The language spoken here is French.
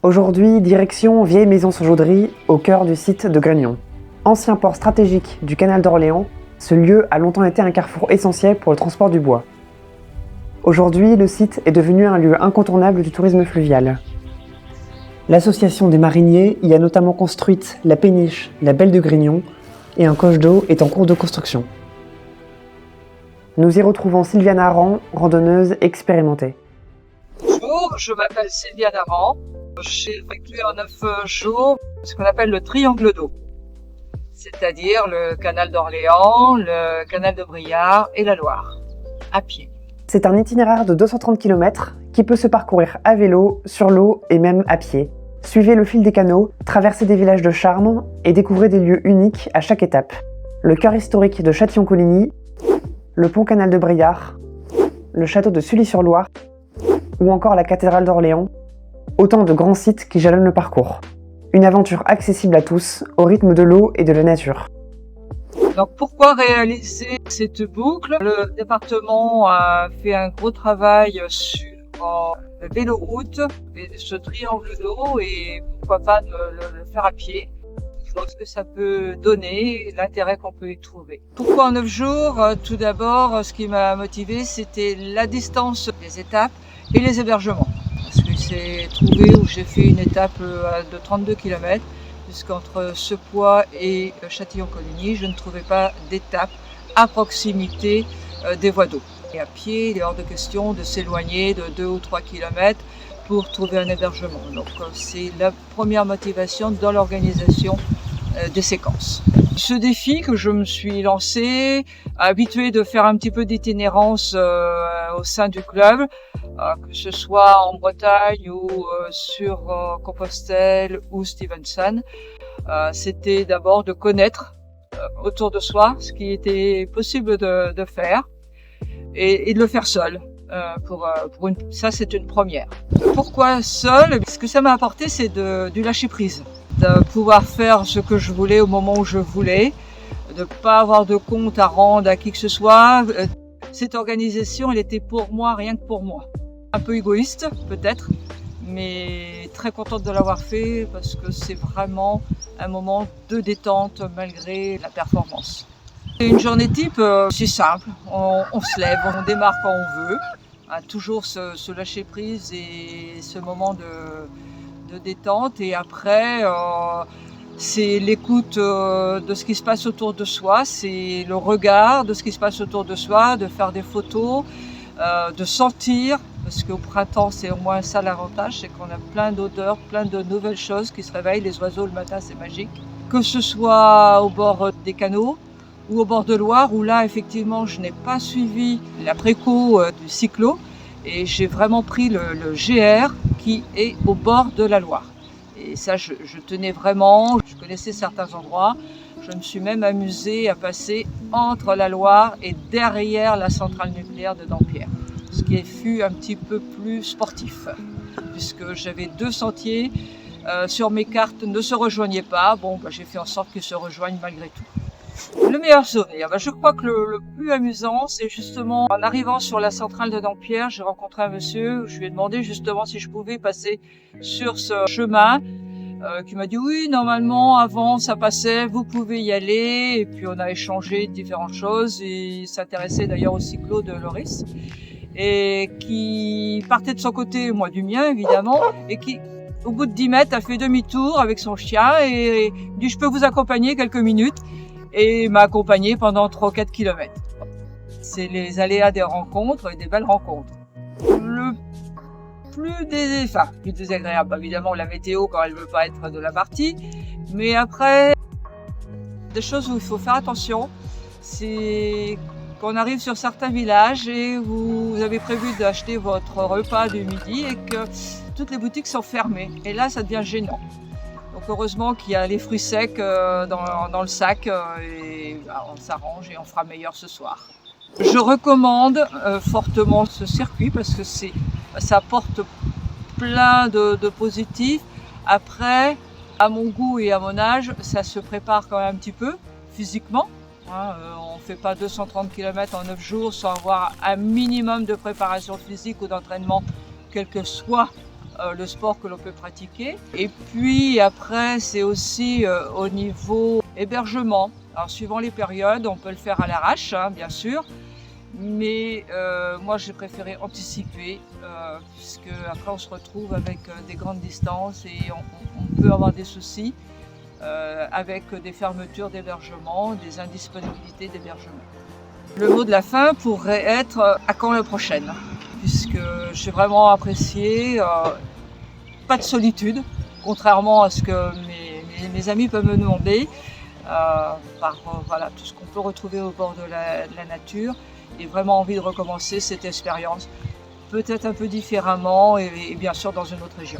Aujourd'hui, direction Vieille Maison-Saint-Gaudry, au cœur du site de Grignon. Ancien port stratégique du canal d'Orléans, ce lieu a longtemps été un carrefour essentiel pour le transport du bois. Aujourd'hui, le site est devenu un lieu incontournable du tourisme fluvial. L'association des mariniers y a notamment construite la péniche La Belle de Grignon et un coche d'eau est en cours de construction. Nous y retrouvons Sylviane Aran, randonneuse expérimentée. Bonjour, je m'appelle Sylviane Aran. J'ai effectué en 9 jours ce qu'on appelle le triangle d'eau, c'est-à-dire le canal d'Orléans, le canal de Briare et la Loire, à pied. C'est un itinéraire de 230 km qui peut se parcourir à vélo, sur l'eau et même à pied. Suivez le fil des canaux, traversez des villages de charme et découvrez des lieux uniques à chaque étape. Le cœur historique de Châtillon-Coligny, le pont canal de Briare, le château de Sully-sur-Loire ou encore la cathédrale d'Orléans, autant de grands sites qui jalonnent le parcours. Une aventure accessible à tous, au rythme de l'eau et de la nature. Donc pourquoi réaliser cette boucle? Le département a fait un gros travail sur le véloroute, ce triangle d'eau, et pourquoi pas le faire à pied. Je pense que ça peut donner l'intérêt qu'on peut y trouver. Pourquoi en 9 jours? Tout d'abord, ce qui m'a motivé, c'était la distance des étapes et les hébergements. Parce que c'est trouvé où j'ai fait une étape de 32 km, puisqu'entre Sepoix et Châtillon-Coligny, je ne trouvais pas d'étape à proximité des voies d'eau. Et à pied, il est hors de question de s'éloigner de 2 ou 3 km pour trouver un hébergement. Donc c'est la première motivation dans l'organisation des séquences. Ce défi que je me suis lancé, habitué de faire un petit peu d'itinérance au sein du club, que ce soit en Bretagne ou sur Compostelle ou Stevenson, c'était d'abord de connaître autour de soi ce qui était possible de faire et de le faire seul. Ça, c'est une première. Pourquoi seul? Ce que ça m'a apporté, c'est du lâcher prise, de pouvoir faire ce que je voulais au moment où je voulais, de pas avoir de compte à rendre à qui que ce soit. Cette organisation, elle était pour moi, rien que pour moi. Un peu égoïste, peut-être, mais très contente de l'avoir fait parce que c'est vraiment un moment de détente malgré la performance. Une journée type, c'est simple, on se lève, on démarre quand on veut, toujours se lâcher prise et ce moment de détente, et après c'est l'écoute de ce qui se passe autour de soi, c'est le regard de ce qui se passe autour de soi, de faire des photos, de sentir, parce qu'au printemps c'est au moins ça l'avantage, c'est qu'on a plein d'odeurs, plein de nouvelles choses qui se réveillent, les oiseaux le matin c'est magique, que ce soit au bord des canaux ou au bord de Loire, où là effectivement je n'ai pas suivi la préco du cyclo et j'ai vraiment pris le GR qui est au bord de la Loire. Et ça je tenais vraiment, je connaissais certains endroits, je me suis même amusée à passer entre la Loire et derrière la centrale nucléaire de Dampierre, ce qui fut un petit peu plus sportif, puisque j'avais 2 sentiers sur mes cartes ne se rejoignaient pas. Bon, j'ai fait en sorte qu'ils se rejoignent malgré tout. Le meilleur souvenir, je crois que le plus amusant, c'est justement en arrivant sur la centrale de Dampierre, j'ai rencontré un monsieur, je lui ai demandé justement si je pouvais passer sur ce chemin, qui m'a dit oui, normalement avant ça passait, vous pouvez y aller, et puis on a échangé différentes choses, et il s'intéressait d'ailleurs au cyclo de Loris, et qui partait de son côté, moi du mien évidemment, et qui au bout de 10 mètres a fait demi-tour avec son chien et dit je peux vous accompagner quelques minutes, et m'a accompagné pendant 3 ou 4 km. C'est les aléas des rencontres et des belles rencontres. Le plus désagréable, évidemment la météo quand elle veut pas être de la partie, mais après, des choses où il faut faire attention, c'est qu'on arrive sur certains villages et vous avez prévu d'acheter votre repas du midi et que toutes les boutiques sont fermées. Et là, ça devient gênant. Donc heureusement qu'il y a les fruits secs dans le sac et on s'arrange et on fera meilleur ce soir. Je recommande fortement ce circuit parce que ça apporte plein de positifs. Après, à mon goût et à mon âge, ça se prépare quand même un petit peu physiquement. On ne fait pas 230 km en 9 jours sans avoir un minimum de préparation physique ou d'entraînement, quel que soit le sport que l'on peut pratiquer. Et puis après, c'est aussi au niveau hébergement. Alors suivant les périodes, on peut le faire à l'arrache, hein, bien sûr. Mais moi j'ai préféré anticiper puisque après on se retrouve avec des grandes distances et on peut avoir des soucis avec des fermetures d'hébergement, des indisponibilités d'hébergement. Le mot de la fin pourrait être à quand la prochaine, puisque j'ai vraiment apprécié, pas de solitude, contrairement à ce que mes amis peuvent me demander, par voilà, tout ce qu'on peut retrouver au bord de la nature, et vraiment envie de recommencer cette expérience, peut-être un peu différemment et bien sûr dans une autre région.